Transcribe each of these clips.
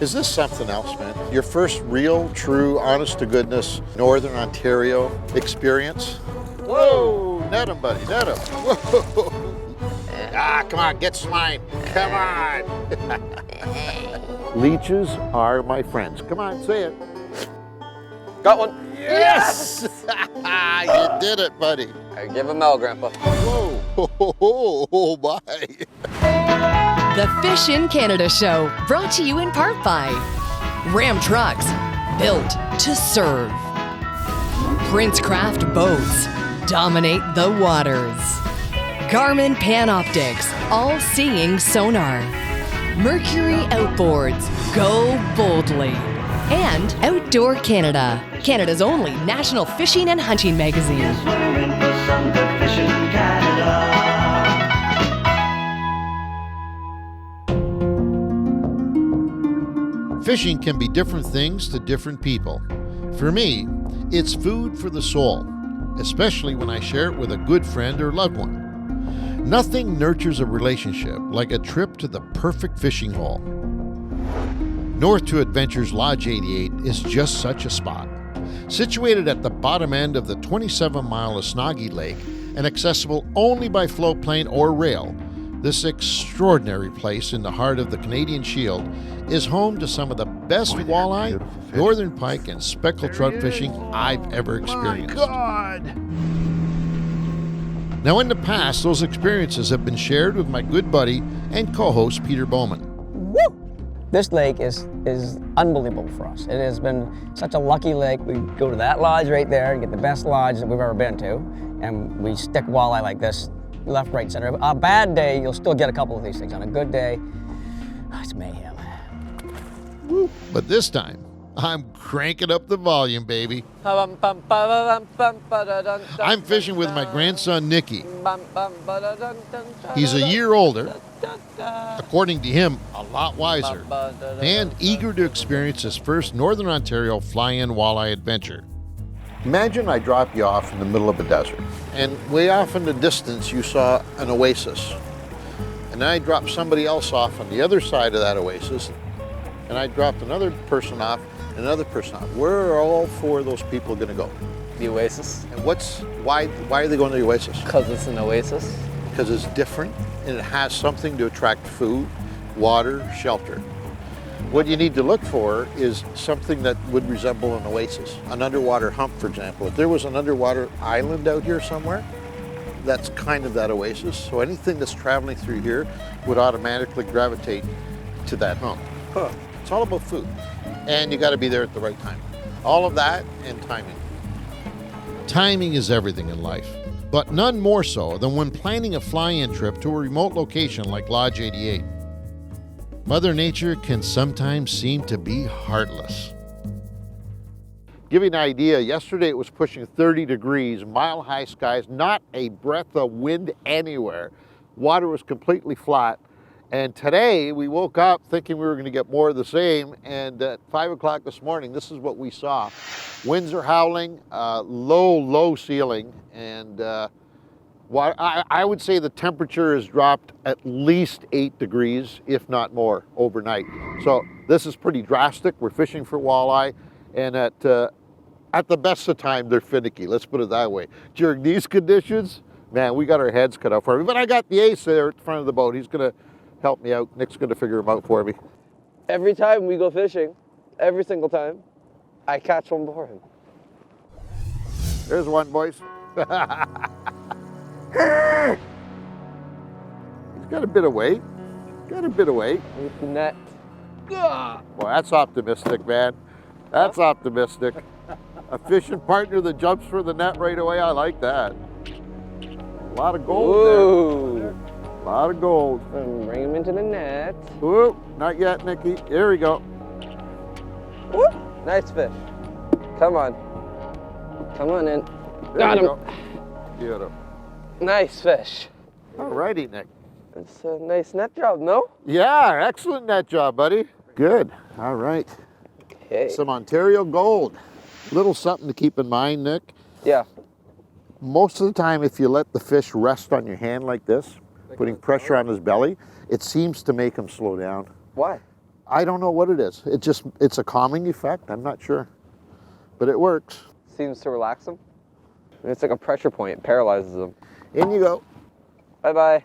Is this something else, man? Your first real, true, honest-to-goodness Northern Ontario experience? Whoa! Net him, buddy, net him. Whoa! Ah, come on, get swine. Come on. Leeches are my friends. Come on, say it. Got one. Yes! You did it, buddy. I give him Mel, Grandpa. Whoa! Oh, my. The Fish in Canada show, brought to you in part by Ram Trucks, built to serve. Princecraft Boats, dominate the waters. Garmin Panoptics, all-seeing sonar. Mercury Outboards, go boldly. And Outdoor Canada, Canada's only national fishing and hunting magazine. Yes, we're in for some good fishing in Canada. Fishing can be different things to different people. For me, it's food for the soul, especially when I share it with a good friend or loved one. Nothing nurtures a relationship like a trip to the perfect fishing hole. North to Adventures Lodge 88 is just such a spot. Situated at the bottom end of the 27-mile Esnagi Lake and accessible only by float plane or rail, this extraordinary place in the heart of the Canadian Shield is home to some of the best walleye, northern pike, and speckled trout fishing I've ever experienced. My God! Now, in the past, those experiences have been shared with my good buddy and co-host Peter Bowman. This lake is unbelievable for us. It has been such a lucky lake. We go to that lodge right there and get the best lodge that we've ever been to, and we stick walleye like this, left, right, center. A bad day, you'll still get a couple of these things. On a good day, it's mayhem. But this time, I'm cranking up the volume, baby. I'm fishing with my grandson, Nicky. He's a year older, according to him, a lot wiser, and eager to experience his first Northern Ontario fly-in walleye adventure. Imagine I drop you off in the middle of a desert, and way off in the distance you saw an oasis. And then I dropped somebody else off on the other side of that oasis, and I dropped another person off, another person off. Where are all four of those people going to go? The oasis. And why are they going to the oasis? Because it's an oasis. Because it's different and it has something to attract food, water, shelter. What you need to look for is something that would resemble an oasis, an underwater hump, for example. If there was an underwater island out here somewhere, that's kind of that oasis. So anything that's traveling through here would automatically gravitate to that hump. It's all about food. And you got to be there at the right time. All of that and timing. Timing is everything in life, but none more so than when planning a fly-in trip to a remote location like Lodge 88. Mother Nature can sometimes seem to be heartless. Give you an idea, yesterday it was pushing 30 degrees, mile-high skies, not a breath of wind anywhere. Water was completely flat. And today we woke up thinking we were going to get more of the same, and at 5 o'clock this morning, this is what we saw. Winds are howling, low ceiling, and I would say the temperature has dropped at least 8 degrees, if not more, overnight. So this is pretty drastic. We're fishing for walleye, and at the best of time, they're finicky. Let's put it that way. During these conditions, man, we got our heads cut off for it. But I got the ace there at the front of the boat. He's going to help me out. Nick's going to figure him out for me. Every time we go fishing, every single time, I catch one before him. There's one, boys. He's got a bit of weight. With the net. Well, that's optimistic, man. That's optimistic. A fishing partner that jumps for the net right away, I like that. A lot of gold there. A lot of gold. Bring him into the net. Whoop, not yet, Nicky. Here we go. Whoop. Nice fish. Come on. Come on in. Got him. Beautiful. Nice fish. All righty, Nick. It's a nice net job, no? Yeah, excellent net job, buddy. Good. All right. Okay. Some Ontario gold. Little something to keep in mind, Nick. Yeah. Most of the time, if you let the fish rest on your hand like this, putting pressure on his belly, it seems to make him slow down. Why? I don't know what it is. It's a calming effect. I'm not sure, but it works. Seems to relax him. It's like a pressure point. It paralyzes him. In you go. Bye-bye.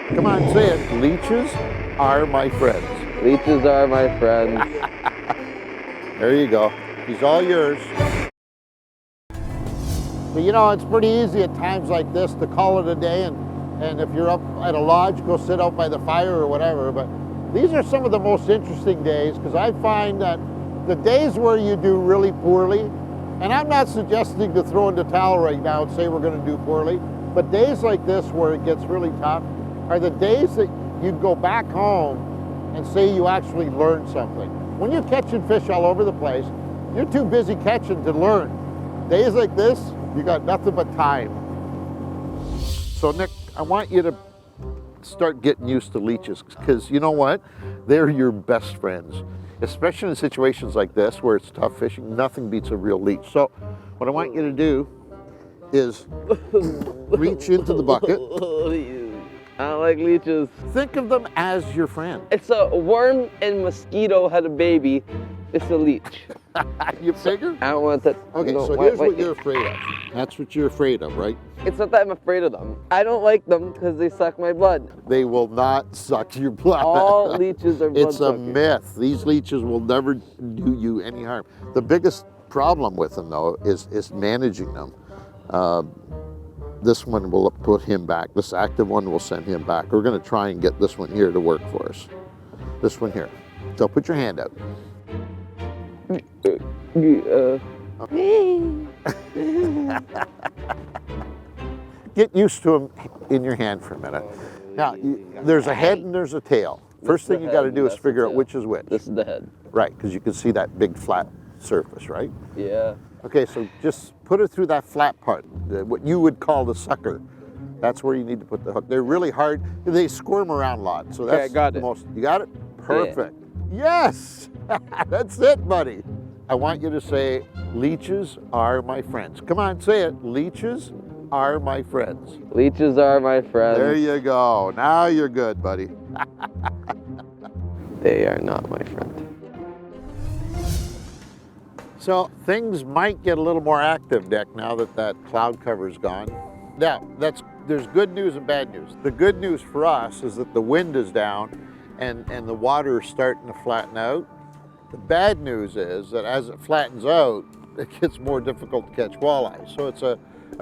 Come on, say it. Leeches are my friends. Leeches are my friends. There you go. He's all yours. But you know, it's pretty easy at times like this to call it a day, and if you're up at a lodge, go sit out by the fire or whatever. But these are some of the most interesting days, because I find that the days where you do really poorly, and I'm not suggesting to throw in the towel right now and say we're going to do poorly, but days like this where it gets really tough are the days that you go back home and say you actually learned something. When you're catching fish all over the place, you're too busy catching to learn. Days like this, you got nothing but time. So Nick, I want you to start getting used to leeches, because you know what? They're your best friends. Especially in situations like this where it's tough fishing, nothing beats a real leech. So what I want you to do is reach into the bucket. I don't like leeches. Think of them as your friend. It's a worm and mosquito had a baby. It's a leech. You figure? I don't want that. Okay, no, so here's what you're afraid of. That's what you're afraid of, right? It's not that I'm afraid of them. I don't like them because they suck my blood. They will not suck your blood. All leeches are blood It's a myth. These leeches will never do you any harm. The biggest problem with them, though, is managing them. This one will put him back. This active one will send him back. We're going to try and get this one here to work for us. This one here. So put your hand out. Get used to them in your hand for a minute. Now, there's a head and there's a tail. First thing you got to do is figure out which is which. This is the head. Right, because you can see that big flat surface, right? Yeah. Okay, so just put it through that flat part, what you would call the sucker. That's where you need to put the hook. They're really hard. They squirm around a lot. So that's I got the it. most. You got it? Perfect. Yeah. Yes! That's it, buddy. I want you to say, leeches are my friends. Come on, say it. Leeches are my friends. Leeches are my friends. There you go. Now you're good, buddy. They are not my friend. So things might get a little more active, Dick, now that that cloud cover's gone. Now, there's good news and bad news. The good news for us is that the wind is down and the water is starting to flatten out. The bad news is that as it flattens out, it gets more difficult to catch walleye. So it's a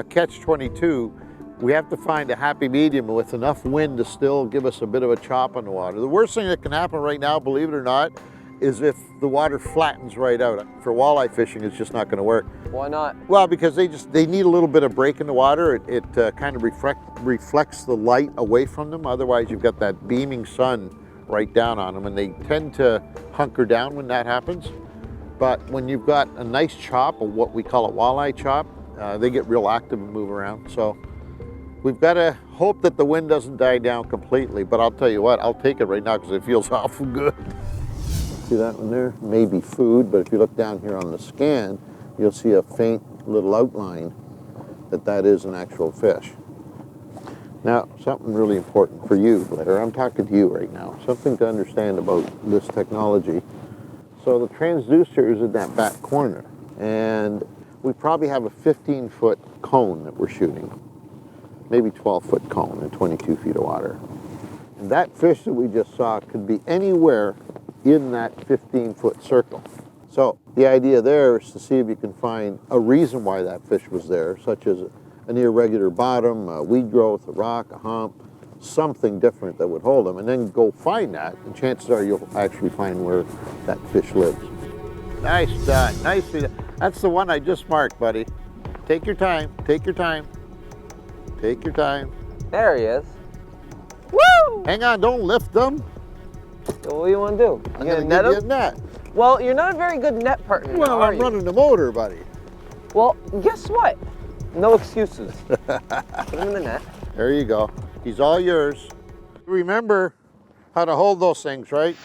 catch-22. We have to find a happy medium with enough wind to still give us a bit of a chop on the water. The worst thing that can happen right now, believe it or not, is if the water flattens right out. For walleye fishing, it's just not going to work. Why not? Well, because they need a little bit of break in the water. It kind of reflects the light away from them. Otherwise, you've got that beaming sun right down on them, and they tend to hunker down when that happens. But when you've got a nice chop, or what we call a walleye chop, they get real active and move around. So we've got to hope that the wind doesn't die down completely. But I'll tell you what, I'll take it right now because it feels awful good. See that one there? Maybe food, but if you look down here on the scan, you'll see a faint little outline that is an actual fish. Now, something really important for you, Blair. I'm talking to you right now. Something to understand about this technology. So the transducer is in that back corner, and we probably have a 15-foot cone that we're shooting, maybe 12-foot cone in 22 feet of water. And that fish that we just saw could be anywhere in that 15-foot circle. So the idea there is to see if you can find a reason why that fish was there, such as an irregular bottom, a weed growth, a rock, a hump, something different that would hold them, and then go find that, and chances are you'll actually find where that fish lives. Nice done, nicely done. That's the one I just marked, buddy. Take your time, take your time, take your time. There he is. Woo! Hang on, don't lift them. So what do you want to do? I'm You gonna gonna net give you a him? net. Well, you're not a very good net partner. Well, are I'm you? running the motor, buddy. Well, guess what? No excuses. Put him in the net. There you go. He's all yours. Remember how to hold those things, right?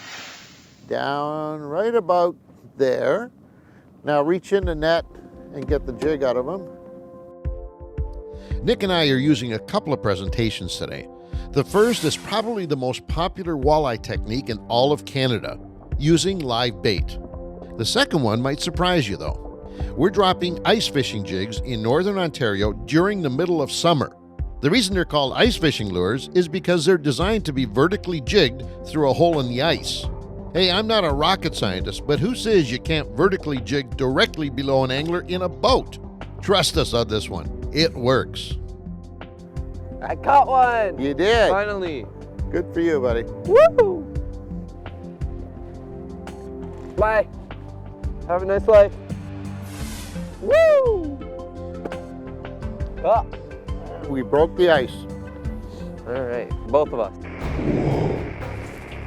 Down right about there. Now reach in the net and get the jig out of him. Nick and I are using a couple of presentations today. The first is probably the most popular walleye technique in all of Canada, using live bait. The second one might surprise you though. We're dropping ice fishing jigs in Northern Ontario during the middle of summer. The reason they're called ice fishing lures is because they're designed to be vertically jigged through a hole in the ice. Hey, I'm not a rocket scientist, but who says you can't vertically jig directly below an angler in a boat? Trust us on this one. It works. I caught one. You did. Finally. Good for you, buddy. Woo! Bye. Have a nice life. Woo! Oh. We broke the ice. All right, both of us.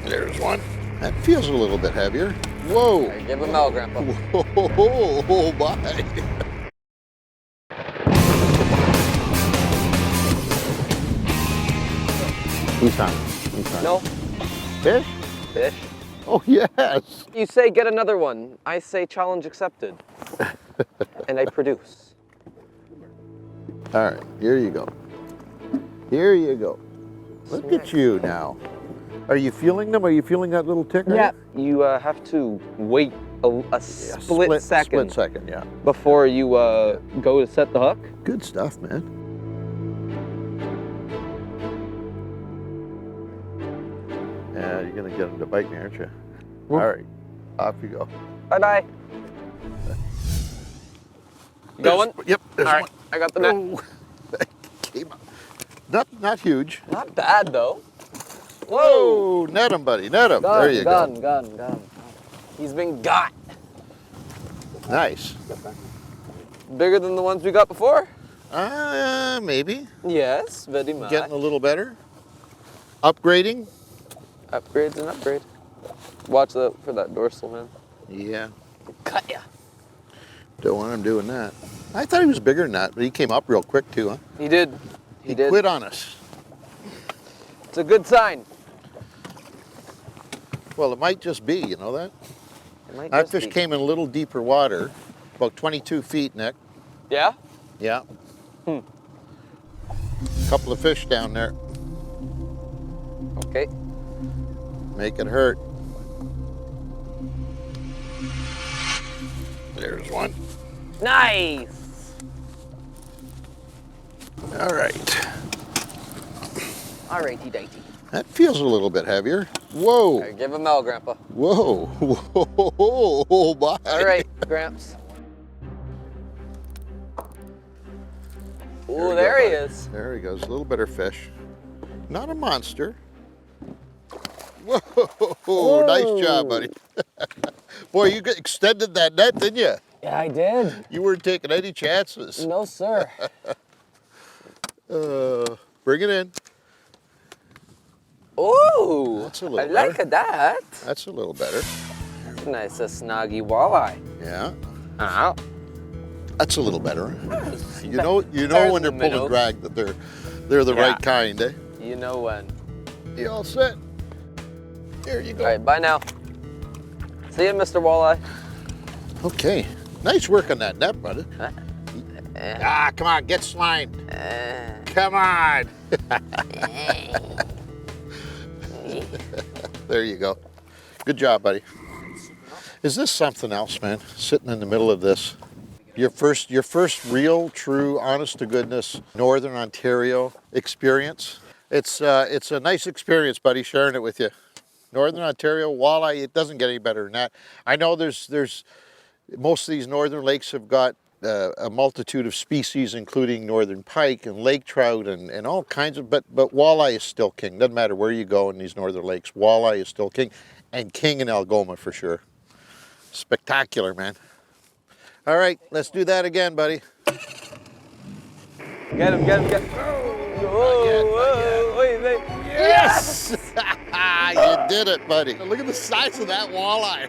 There's one. That feels a little bit heavier. Whoa. Right, give him hell, Grandpa. Whoa, bye. He's on. No. Fish? Fish. Oh, yes. You say get another one. I say challenge accepted. And I produce. All right, here you go. Here you go. Look at you now. Are you feeling them? Are you feeling that little ticker? Yeah. You have to wait a split second. Split second, yeah. Before you go to set the hook. Good stuff, man. Yeah, you're gonna get them to bite me, aren't you? All right, off you go. Bye-bye. You got one? Yep, there's All right, one. I got the net. Came up. Not huge. Not bad, though. Whoa, net him, buddy, net him. There you go. Gone. He's been got. Nice. Bigger than the ones we got before? Maybe. Yes, very much. Getting a little better. Upgrading. Upgrade's an upgrade. Watch out for that dorsal, man. Yeah. Cut ya. Don't want him doing that. I thought he was bigger than that, but he came up real quick too, huh? He did. He did. Quit on us. It's a good sign. Well, it might just be, you know that? It might That just fish be. came in a little deeper water, about 22 feet, Nick. Yeah? Yeah. Couple of fish down there. Okay. Make it hurt. There's one. Nice. All right. All righty dighty. That feels a little bit heavier. Whoa. Right, give him hell, Grandpa. Whoa. Whoa. Bye. All right, Gramps. Oh, there he is. There he goes. A little better fish. Not a monster. Whoa. Nice job, buddy. Boy, you extended that net, didn't you? Yeah, I did. You weren't taking any chances. No, sir. Bring it in. Ooh, That's a little I like better. that. That's a little better. Nice Esnagi Walleye. Yeah. Ow. That's a little better. You know Better when they're than the pulling minnow. drag that they're the Yeah. right kind, eh? You know when. You all set? There you go. All right, bye now. See you, Mr. Walleye. Okay. Nice work on that net, brother. Come on, get slined. Come on. There you go. Good job, buddy. Is this something else, man? Sitting in the middle of this. Your first real, true, honest to goodness Northern Ontario experience. It's a nice experience, buddy, sharing it with you. Northern Ontario walleye, it doesn't get any better than that. I know there's most of these northern lakes have got a multitude of species, including northern pike and lake trout and all kinds of, but walleye is still king. Doesn't matter where you go in these northern lakes, walleye is still king, and king in Algoma for sure. Spectacular, man. All right, let's do that again, buddy. Get him. Whoa, wait. Yes! You did it, buddy. Look at the size of that walleye.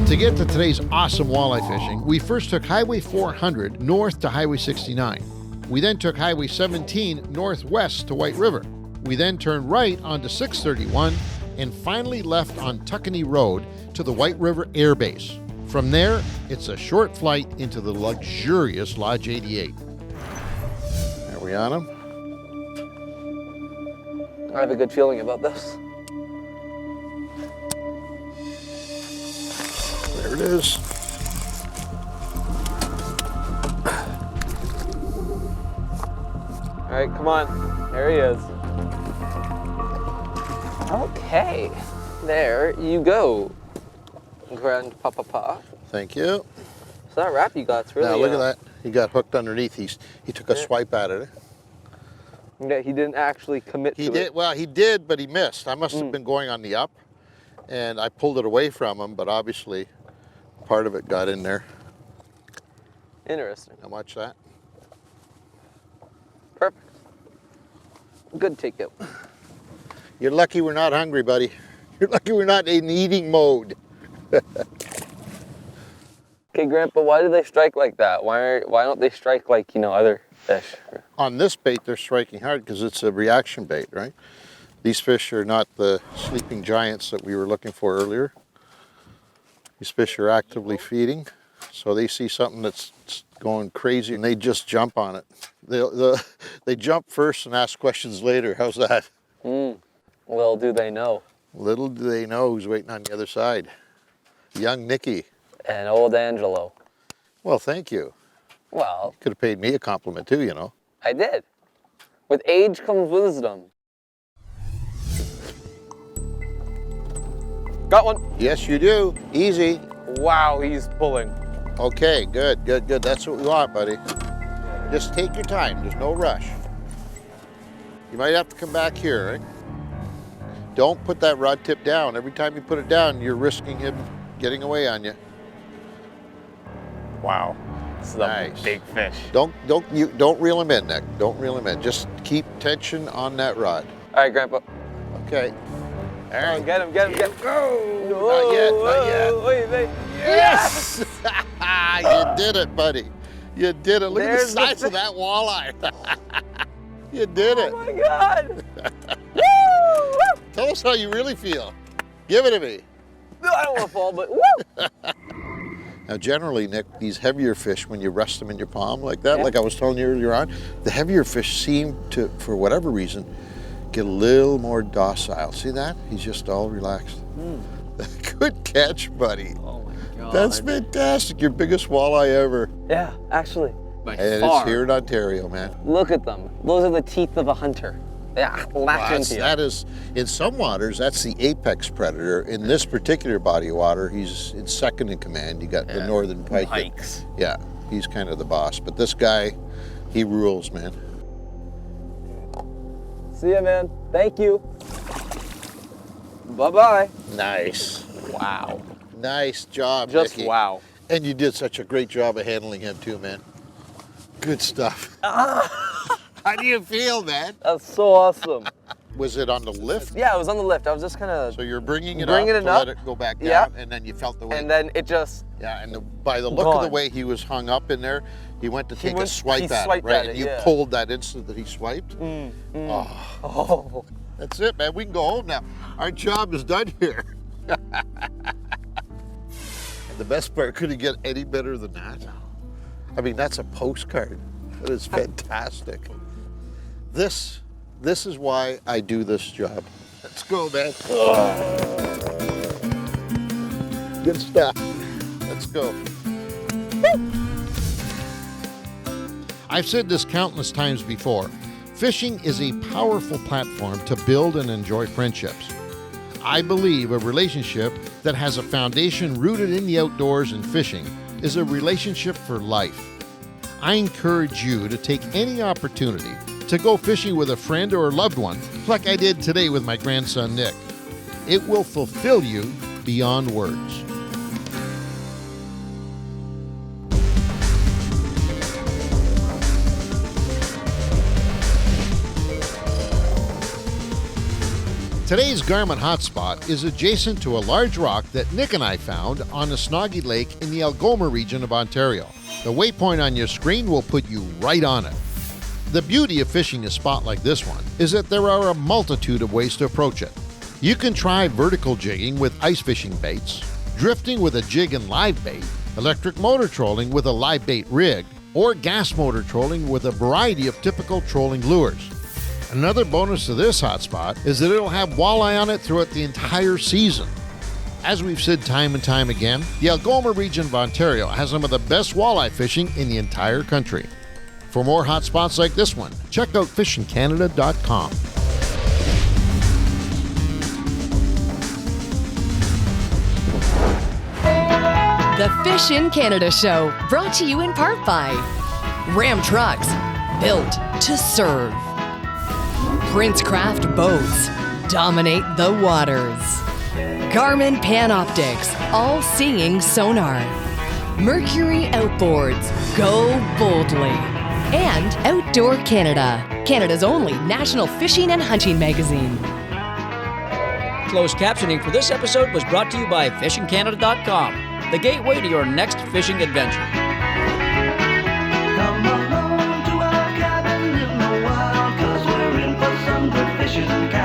To get to today's awesome walleye fishing, we first took Highway 400 north to Highway 69. We then took Highway 17 northwest to White River. We then turned right onto 631 and finally left on Tuckany Road to the White River Air Base. From there, it's a short flight into the luxurious Lodge 88. Are we on them? I have a good feeling about this. There it is. All right, come on. There he is. Okay, there you go, Grandpapa. Thank you. So that wrap you got's really. Now look at that. He got hooked underneath. He took a swipe at it. Yeah, he didn't actually commit He to did. it. Well, he did, but he missed. I must have been going on the up, and I pulled it away from him. But obviously, part of it got in there. Interesting. Now watch that. Perfect. Good takeout. You're lucky we're not hungry, buddy. You're lucky we're not in eating mode. Okay, Grandpa, why do they strike like that? Why don't they strike like, other fish? On this bait, they're striking hard because it's a reaction bait, right? These fish are not the sleeping giants that we were looking for earlier. These fish are actively feeding, so they see something that's going crazy and they just jump on it. They jump first and ask questions later. How's that? Little do they know. Little do they know who's waiting on the other side. Young Nicky. And old Angelo. Well, thank you. Well, Could have paid me a compliment too, you know. I did. With age comes wisdom. Got one. Yes, you do. Easy. Wow, he's pulling. Okay, good. That's what we want, buddy. Just take your time. There's no rush. You might have to come back here, right? Don't put that rod tip down. Every time you put it down, you're risking him getting away on you. Wow. This is Nice. a big fish. Don't reel him in, Nick. Don't reel him in. Just keep tension on that rod. All right, Grandpa. Okay. All right. Get him. Go. Not yet. Wait, wait. Yes! You did it, buddy. You did it. Look There's at the size of that walleye. You did it. Oh my God. Tell us how you really feel. Give it to me. No, I don't want to fall, but woo! Now, generally, Nick, these heavier fish, when you rest them in your palm like that, Yeah. like I was telling you earlier on, the heavier fish seem to, for whatever reason, get a little more docile. See that? He's just all relaxed. Good catch, buddy. Oh my God. That's fantastic. Your biggest walleye ever. Yeah, actually. By And far. it's here in Ontario, man. Look at them. Those are the teeth of a hunter. Yeah, latch into you. That is, in some waters, that's the apex predator. In this particular body of water, he's in second in command. You got the northern pike. Pikes. Yeah, he's kind of the boss. But this guy, he rules, man. See ya, man. Thank you. Bye-bye. Nice. Wow. Nice job, Just Nicky. wow. And you did such a great job of handling him too, man. Good stuff. How do you feel, man? That's so awesome. Was it on the lift? Yeah, it was on the lift. I was just kind of, So you're bringing it Bringing up it to up. let it go back down, Yeah. and then you felt the weight. and then it just, Yeah, and by the look of the Gone. way he was hung up in there, he went to take a went- swipe he at it, swiped right? at And it, you yeah. pulled that instant that he swiped. oh. That's it, man. We can go home now. Our job is done here. The best part, could it get any better than that? I mean, that's a postcard. That is fantastic. This is why I do this job. Let's go, man. Good stuff. Let's go. I've said this countless times before. Fishing is a powerful platform to build and enjoy friendships. I believe a relationship that has a foundation rooted in the outdoors and fishing is a relationship for life. I encourage you to take any opportunity to go fishing with a friend or a loved one, like I did today with my grandson Nick. It will fulfill you beyond words. Today's Garment hotspot is adjacent to a large rock that Nick and I found on Esnagi Lake in the Algoma region of Ontario. The waypoint on your screen will put you right on it. The beauty of fishing a spot like this one is that there are a multitude of ways to approach it. You can try vertical jigging with ice fishing baits, drifting with a jig and live bait, electric motor trolling with a live bait rig, or gas motor trolling with a variety of typical trolling lures. Another bonus to this hotspot is that it'll have walleye on it throughout the entire season. As we've said time and time again, the Algoma region of Ontario has some of the best walleye fishing in the entire country. For more hotspots like this one, check out fishingcanada.com. The Fish in Canada Show, brought to you in part by Ram Trucks, built to serve. Princecraft Boats, dominate the waters. Garmin Panoptics, all-seeing sonar. Mercury Outboards, go boldly. And Outdoor Canada, Canada's only national fishing and hunting magazine. Closed captioning for this episode was brought to you by fishingcanada.com, the gateway to your next fishing adventure. Come along to our cabin in the wild, 'cause we're in for some good fishing in Canada.